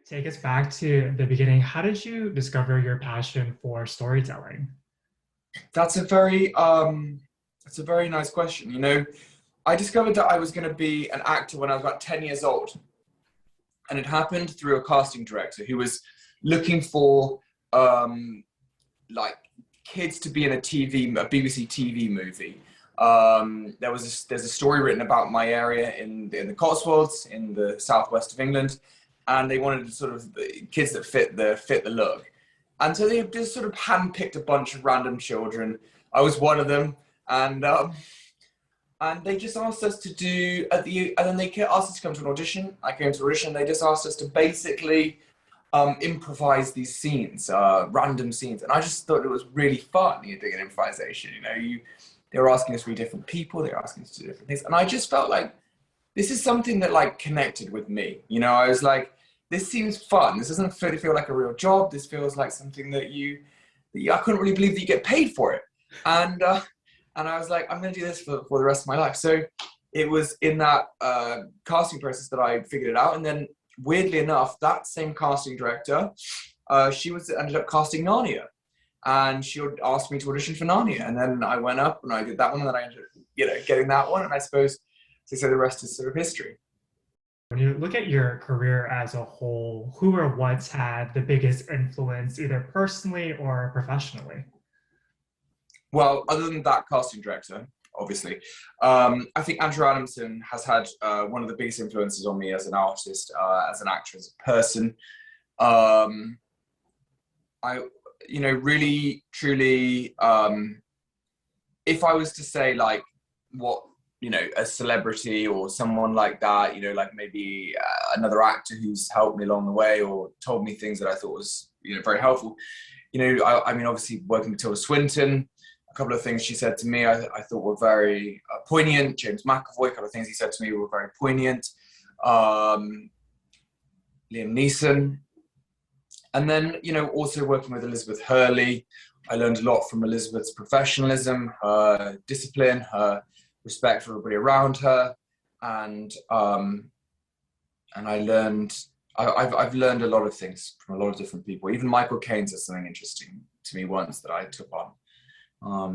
Take us back to the beginning. How did you discover your passion for storytelling? That's that's a very nice question. I discovered that I was going to be an actor when I was about 10 years old, and it happened through a casting director who was looking for um, like kids to be in a BBC TV movie. There's a story written about my area in the Cotswolds in the southwest of England, and they wanted sort of kids that fit the look. And so they just sort of handpicked a bunch of random children. I was one of them, and they just asked us to do and then they asked us to come to an audition. I came to an audition. They just asked us to basically improvise these scenes, random scenes, and I just thought it was really fun. Doing an improvisation. They were asking us to be different people. They were asking us to do different things, and I just felt like this is something that like connected with me. I was like, this seems fun. This doesn't feel like a real job. This feels like something that I couldn't really believe that you get paid for it. And I was like, I'm going to do this for the rest of my life. So it was in that casting process that I figured it out. And then weirdly enough, that same casting director, ended up casting Narnia. And she asked me to audition for Narnia. And then I went up and I did that one. And then I ended up, getting that one. And I suppose to say the rest is sort of history. When you look at your career as a whole, who or what's had the biggest influence, either personally or professionally? Well, other than that casting director, obviously, I think Andrew Adamson has had one of the biggest influences on me as an artist, as an actor, as a person. I, really, truly, if I was to say like what, a celebrity or someone like that, like maybe another actor who's helped me along the way or told me things that I thought was, very helpful. I mean, obviously working with Tilda Swinton, a couple of things she said to me I thought were very poignant. James McAvoy, a couple of things he said to me were very poignant. Liam Neeson. And then, also working with Elizabeth Hurley, I learned a lot from Elizabeth's professionalism, her discipline, her respect for everybody around her. And I've learned a lot of things from a lot of different people. Even Michael Caine said something interesting to me once that I took on.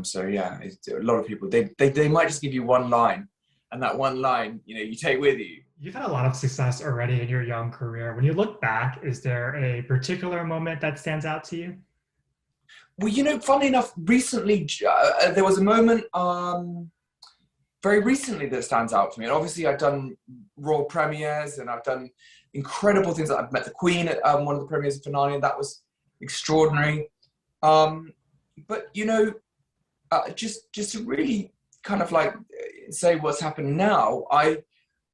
So yeah, a lot of people, they might just give you one line, and that one line, you take with you. You've had a lot of success already in your young career. When you look back, is there a particular moment that stands out to you? Well, funnily enough, recently, there was a moment very recently that stands out to me. And obviously I've done royal premieres and I've done incredible things. I've met the Queen at one of the premieres of Narnia. That was extraordinary. But just to really kind of like say what's happened now, I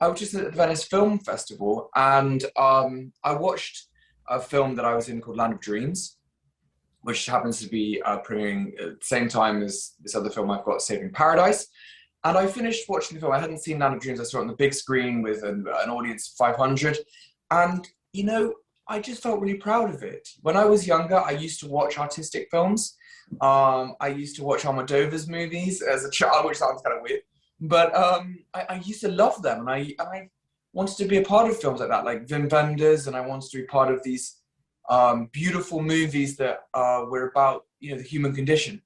was just at the Venice Film Festival, and I watched a film that I was in called Land of Dreams, which happens to be premiering at the same time as this other film I've got, Saving Paradise. And I finished watching the film. I hadn't seen Land of Dreams. I saw it on the big screen with an audience of 500. And, I just felt really proud of it. When I was younger, I used to watch artistic films. I used to watch Almodovar's movies as a child, which sounds kind of weird. But I used to love them. And I wanted to be a part of films like that, like Wim Wenders. And I wanted to be part of these beautiful movies that were about, the human condition.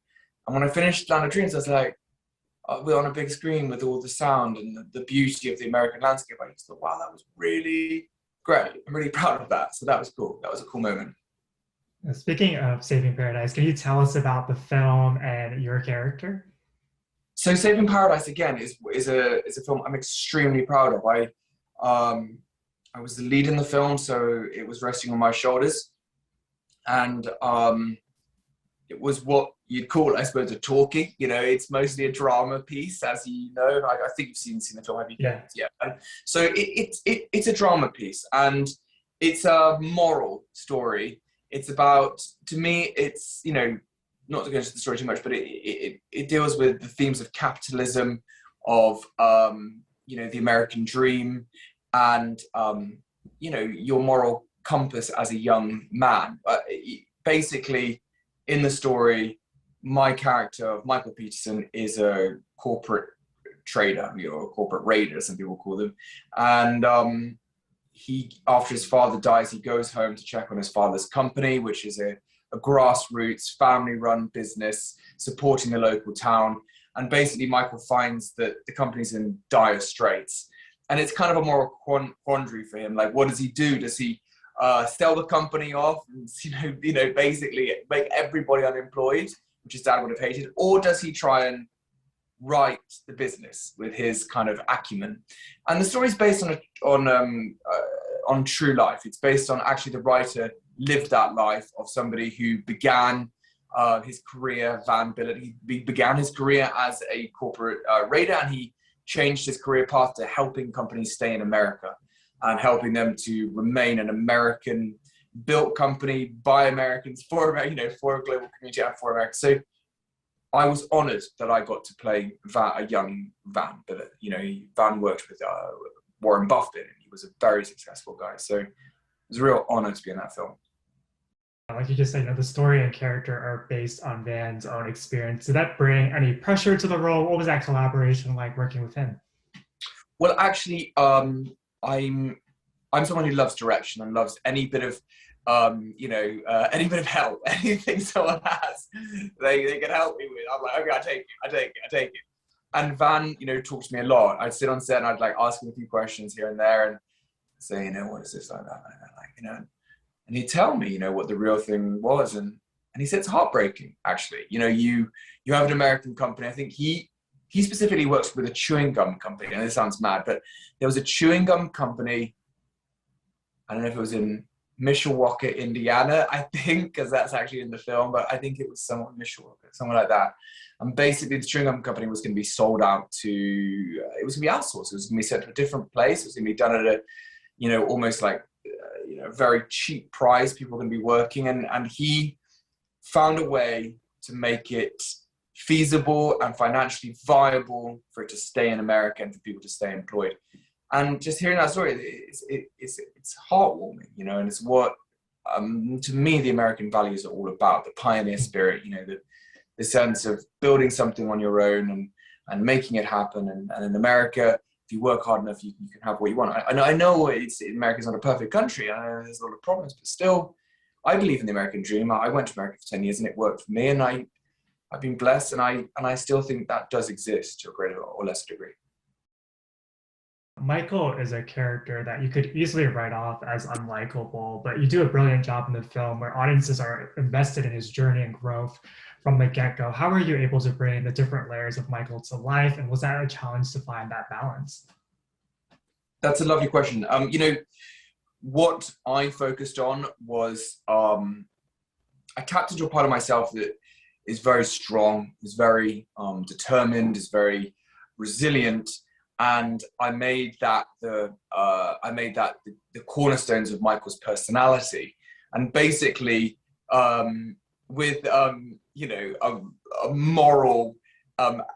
And when I finished Land of Dreams, I was like, we're on a big screen with all the sound and the beauty of the American landscape. I just thought, wow, that was really great. I'm really proud of that. So that was cool. That was a cool moment. Speaking of Saving Paradise, can you tell us about the film and your character? So Saving Paradise again is a film I'm extremely proud of. I was the lead in the film, so it was resting on my shoulders, and it was what you'd call, I suppose, a talkie. It's mostly a drama piece, as you know. I think you've seen the film, have you? Yeah. Yeah. So it's a drama piece, and it's a moral story. It's about, to me, it's, not to go into the story too much, but it deals with the themes of capitalism, of, the American dream, and, your moral compass as a young man. Basically, in the story, my character, Michael Peterson, is a corporate trader, a corporate raider, some people call them. And after his father dies, he goes home to check on his father's company, which is a grassroots family-run business supporting the local town. And basically, Michael finds that the company's in dire straits, and it's kind of a moral quandary for him. Like, what does he do? Does he sell the company off, and, basically make everybody unemployed, which his dad would have hated, or does he try and right the business with his kind of acumen? And the story's based on true life. It's based on actually the writer lived that life of somebody who began his career, Van Billet. He began his career as a corporate raider, and he changed his career path to helping companies stay in America and helping them to remain an American-built company by Americans for for a global community and for America. So I was honoured that I got to play a young Van Billet. Van worked with Warren Buffett, and he was a very successful guy. So it was a real honour to be in that film. Like you just said, the story and character are based on Van's own experience. Did that bring any pressure to the role? What was that collaboration like working with him? Well, actually, I'm someone who loves direction and loves any bit of any bit of help, anything someone has, they can help me with. I'm like, okay, I take it. And Van, talks to me a lot. I'd sit on set and I'd like ask him a few questions here and there and say, what is this like that, and he'd tell me, what the real thing was, and he said it's heartbreaking. Actually, you have an American company. I think he specifically works with a chewing gum company, and this sounds mad, but there was a chewing gum company. I don't know if it was in Mishawaka, Indiana, I think, because that's actually in the film, but I think it was somewhere Mishawaka, somewhere like that. And basically the chewing gum company was going to be sold out it was going to be outsourced. It was going to be sent to a different place. It was going to be done at a, almost like, very cheap price. People were going to be working, and he found a way to make it feasible and financially viable for it to stay in America and for people to stay employed. And just hearing that story, it's heartwarming, and it's what, to me, the American values are all about. The pioneer spirit, the sense of building something on your own and making it happen. And in America, if you work hard enough, you can have what you want. I know America's not a perfect country. I know there's a lot of problems, but still, I believe in the American dream. I went to America for 10 years and it worked for me, and I've been blessed, and I still think that does exist to a greater or lesser degree. Michael is a character that you could easily write off as unlikable, but you do a brilliant job in the film where audiences are invested in his journey and growth from the get-go. How are you able to bring the different layers of Michael to life, and was that a challenge to find that balance? That's a lovely question. What I focused on was I tapped into a part of myself that is very strong, is very determined, is very resilient. And I made that the cornerstones of Michael's personality, and basically with a moral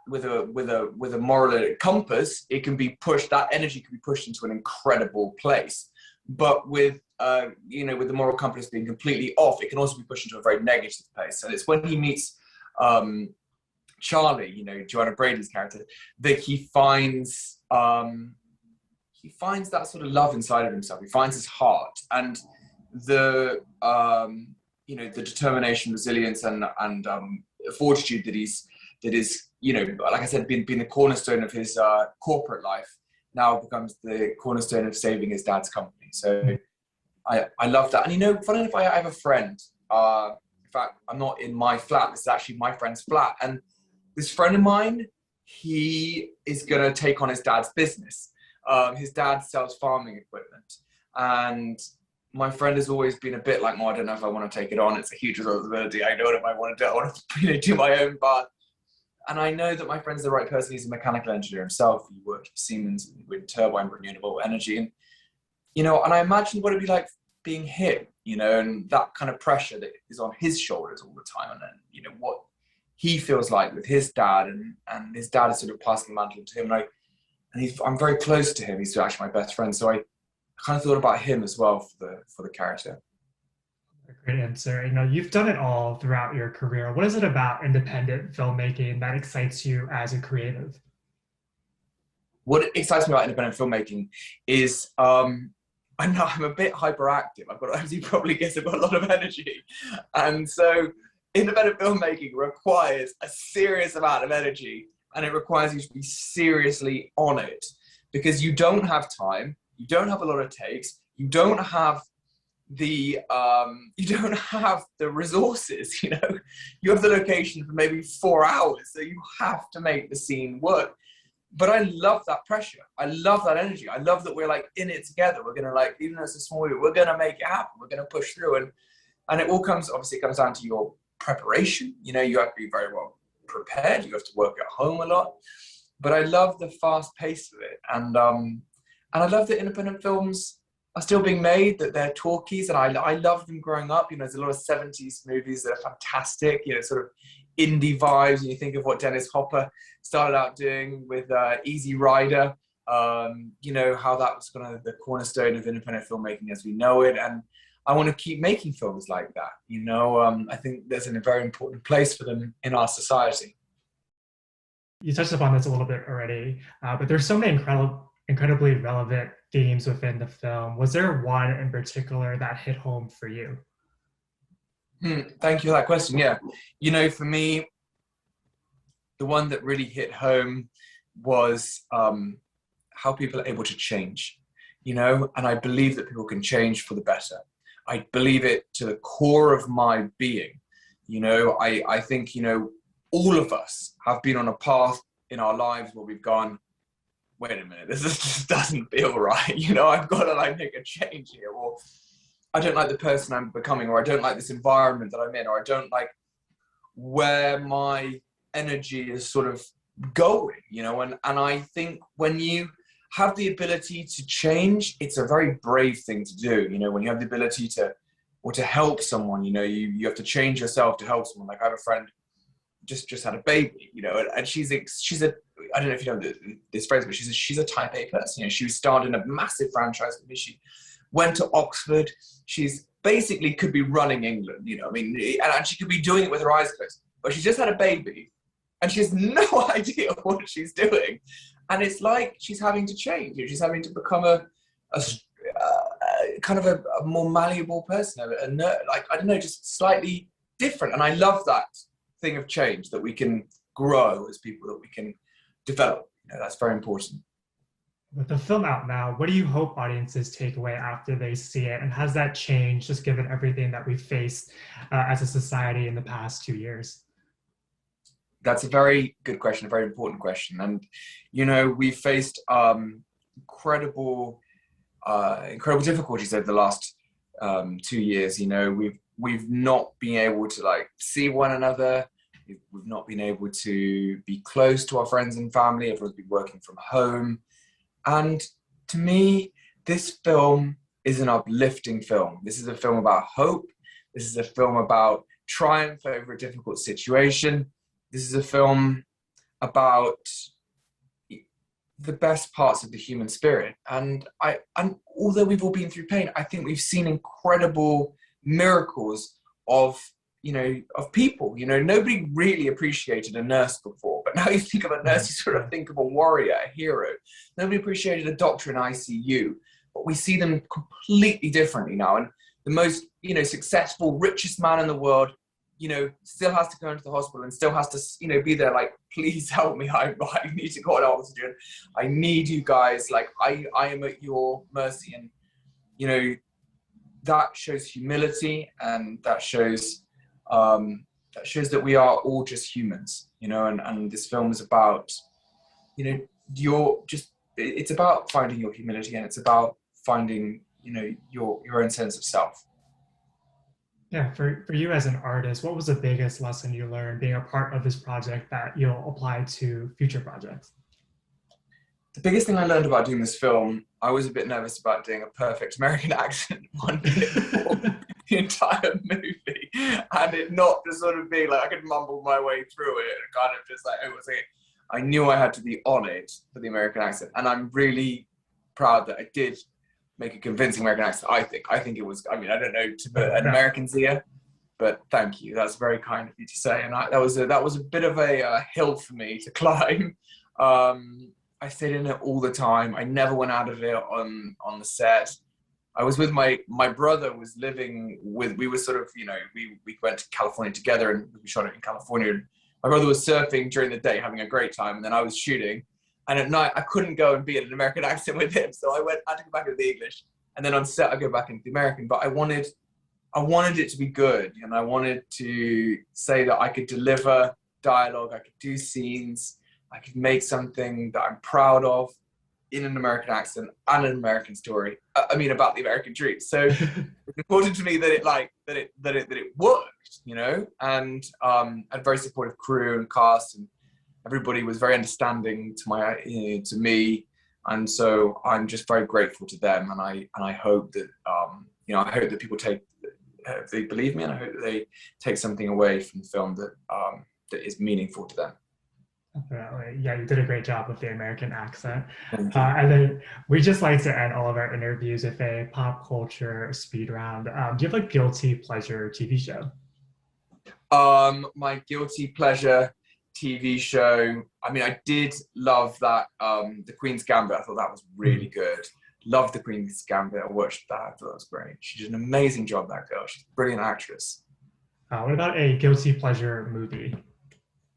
with a moral compass, it can be pushed. That energy can be pushed into an incredible place. But with with the moral compass being completely off, it can also be pushed into a very negative place. And it's when he meets Charlie, Johanna Brady's character, that he finds that sort of love inside of himself. He finds his heart, and the the determination, resilience, and fortitude that is like I said, being the cornerstone of his corporate life, now becomes the cornerstone of saving his dad's company. So I love that. And funny enough, I have a friend. In fact, I'm not in my flat. This is actually my friend's flat, and this friend of mine, he is going to take on his dad's business. His dad sells farming equipment, and my friend has always been a bit like, I don't know if I want to take it on. It's a huge responsibility. I know what I want to do. I want to do my own part. And I know that my friend's the right person. He's a mechanical engineer himself. He worked for Siemens with turbine renewable energy. And, and I imagine what it'd be like being him, and that kind of pressure that is on his shoulders all the time. And then, what he feels like with his dad, and his dad is sort of passing the mantle to him. And I'm very close to him. He's actually my best friend. So I kind of thought about him as well for the character. Great answer. You've done it all throughout your career. What is it about independent filmmaking that excites you as a creative? What excites me about independent filmmaking is I know I'm a bit hyperactive. As you probably guess, I've got a lot of energy. And so independent filmmaking requires a serious amount of energy, and it requires you to be seriously on it, because you don't have time, you don't have a lot of takes, you don't have the resources, you know. You have the location for maybe 4 hours, so you have to make the scene work. But I love that pressure. I love that energy. I love that we're like in it together. We're gonna, like, even though it's a small movie, we're gonna make it happen. We're gonna push through, and it all comes, obviously, it comes down to your preparation. You know, you have to be very well prepared. You have to work at home a lot. But I love the fast pace of it, and I love that independent films are still being made, that they're talkies, and I loved them growing up. You know, there's a lot of 70s movies that are fantastic, you know, sort of indie vibes, and you think of what Dennis Hopper started out doing with Easy Rider, you know, how that was kind of the cornerstone of independent filmmaking as we know it, and I want to keep making films like that, you know. I think there's a very important place for them in our society. You touched upon this a little bit already, but there's so many incredibly relevant themes within the film. Was there one in particular that hit home for you? Thank you for that question. Yeah, you know, for me, the one that really hit home was how people are able to change, you know, and I believe that people can change for the better. I believe it to the core of my being. You know, I think, you know, all of us have been on a path in our lives where we've gone, wait a minute, this just doesn't feel right. You know, I've got to like make a change here, or I don't like the person I'm becoming, or I don't like this environment that I'm in, or I don't like where my energy is sort of going, you know. And I think when you have the ability to change, it's a very brave thing to do. You know, when you have the ability to, or to help someone, you know, you have to change yourself to help someone. Like I have a friend just had a baby, you know, and she's a, I don't know if you know this phrase, but she's a type A person. You know, she starred in a massive franchise with me. She went to Oxford. She's basically could be running England, you know. I mean, and she could be doing it with her eyes closed. But she just had a baby, and she has no idea what she's doing. And it's like she's having to change. She's having to become a kind of a more malleable person, like, I don't know, just slightly different. And I love that thing of change, that we can grow as people, that we can develop. You know, that's very important. With the film out now, what do you hope audiences take away after they see it? And has that changed, just given everything that we've faced as a society in the past 2 years? That's a very good question, a very important question. And, you know, we've faced incredible difficulties over the last 2 years. You know, we've not been able to like see one another. We've not been able to be close to our friends and family. Everyone's been working from home. And to me, this film is an uplifting film. This is a film about hope. This is a film about triumph over a difficult situation. This is a film about the best parts of the human spirit. And although we've all been through pain, I think we've seen incredible miracles of, you know, of people. You know, nobody really appreciated a nurse before, but now you think of a nurse, you sort of think of a warrior, a hero. Nobody appreciated a doctor in ICU, but we see them completely differently now. And the most, you know, successful, richest man in the world, you know, still has to go into the hospital and still has to, you know, be there like, please help me, I need to go on oxygen. I need you guys, like, I am at your mercy. And, you know, that shows humility, and that shows that we are all just humans, you know. And this film is about, you know, it's about finding your humility, and it's about finding, you know, your own sense of self. Yeah, for you as an artist, what was the biggest lesson you learned being a part of this project that you'll apply to future projects? The biggest thing I learned about doing this film, I was a bit nervous about doing a perfect American accent 1 minute before the entire movie, and it not just sort of being like I could mumble my way through it, and kind of just like, I knew I had to be on it for the American accent, and I'm really proud that I did make a convincing American accent. I think it was, I mean, I don't know to an American's ear, but thank you. That's very kind of you to say. And that was a bit of a hill for me to climb. I stayed in it all the time. I never went out of it on the set. I was with my brother was living with, we were sort of, you know, we went to California together and we shot it in California. And my brother was surfing during the day, having a great time. And then I was shooting. And at night, I couldn't go and be in an American accent with him. So I had to go back into the English. And then on set, I go back into the American. But I wanted it to be good. And I wanted to say that I could deliver dialogue, I could do scenes, I could make something that I'm proud of in an American accent and an American story. I mean, about the American dream. So it's important to me that it worked, you know. And a very supportive crew and cast, and everybody was very understanding to me. And so I'm just very grateful to them. And I hope that I hope that people they believe me, and I hope that they take something away from the film that is meaningful to them. Definitely. Yeah, you did a great job with the American accent. And then we just like to end all of our interviews with a pop culture speed round. Do you have a guilty pleasure TV show? My guilty pleasure TV show, I mean, I did love that, The Queen's Gambit. I thought that was really good. Loved The Queen's Gambit. I watched that. I thought that was great. She did an amazing job, that girl. She's a brilliant actress. What about a guilty pleasure movie?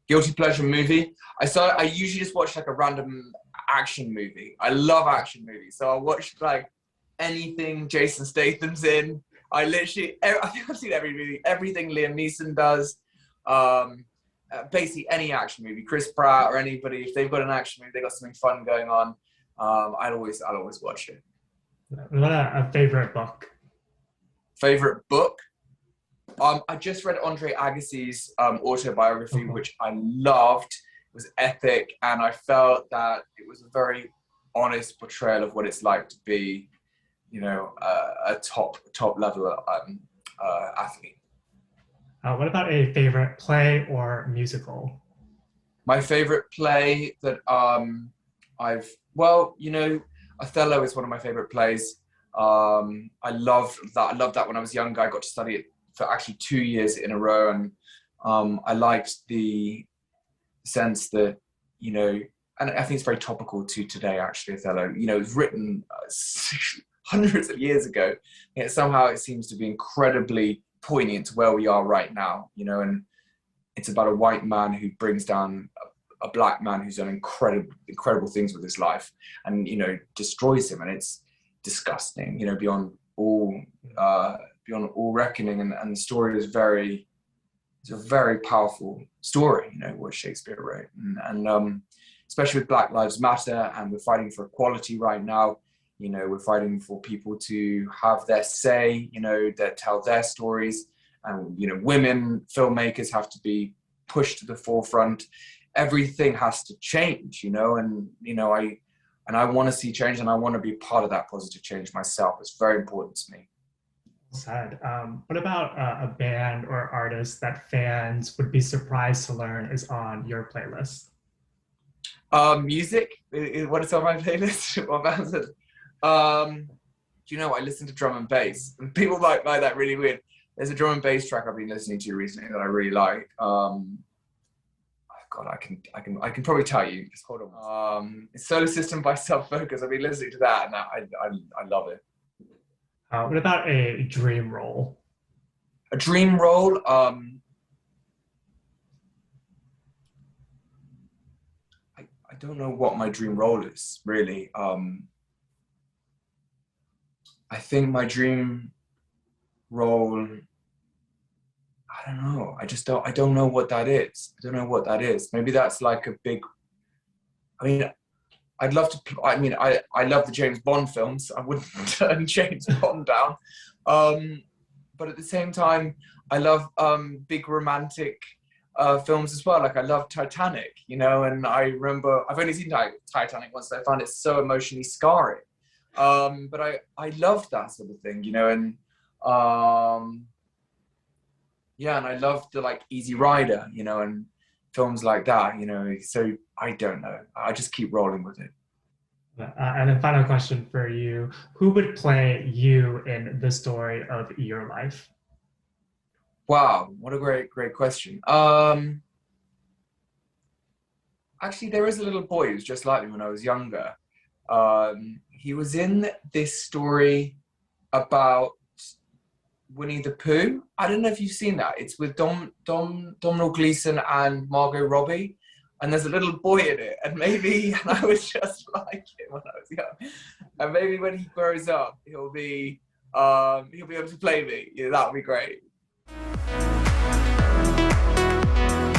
Guilty pleasure movie? I usually just watch like a random action movie. I love action movies. So I watch like anything Jason Statham's in. I think I've seen every movie, everything Liam Neeson does. Basically any action movie, Chris Pratt or anybody, if they've got an action movie, they got something fun going on, I'll always watch it. What a favorite book? Favorite book? I just read Andre Agassi's autobiography, which I loved. It was epic, and I felt that it was a very honest portrayal of what it's like to be, you know, a top level athlete. What about a favorite play or musical? My favorite play that Othello is one of my favorite plays. I loved that when I was younger. I got to study it for actually 2 years in a row, and I liked the sense that, you know, and I think it's very topical to today, actually, Othello. You know, it was written hundreds of years ago, yet somehow it seems to be incredibly poignant to where we are right now, you know. And it's about a white man who brings down a black man who's done incredible things with his life, and, you know, destroys him, and it's disgusting, you know, beyond all reckoning. And the story is it's a very powerful story, you know, what Shakespeare wrote, and especially with Black Lives Matter, and we're fighting for equality right now. You know, we're fighting for people to have their say, you know, that tell their stories. And, you know, women filmmakers have to be pushed to the forefront. Everything has to change, you know, and, you know, I want to see change, and I want to be part of that positive change myself. It's very important to me. Sad. What about a band or artist that fans would be surprised to learn is on your playlist? Music? What is on my playlist? What bands? Do you know, I listen to drum and bass, and people might find that really weird. There's a drum and bass track I've been listening to recently that I really like. God, I can probably tell you. Just hold on. It's Solar System by Sub Focus. I've been listening to that, and I love it. What about a dream role? A dream role? I don't know what my dream role is, really. I think my dream role, I don't know. I don't know what that is. I don't know what that is. Maybe that's like a big, I mean, I'd love to, I love the James Bond films. I wouldn't turn James Bond down. But at the same time, I love big romantic films as well. Like I love Titanic, you know, and I remember, I've only seen Titanic once, and I found it so emotionally scarring. But I loved that sort of thing, you know, and yeah, and I loved the like Easy Rider, you know, and films like that, you know. So I don't know. I just keep rolling with it. And then final question for you: who would play you in the story of your life? Wow, what a great question. Actually, there is a little boy who's just like me when I was younger. He was in this story about Winnie the Pooh. I don't know if you've seen that. It's with Domhnall Gleeson and Margot Robbie, and there's a little boy in it. And I was just like it when I was young. And maybe when he grows up, he'll be able to play me. Yeah, that would be great.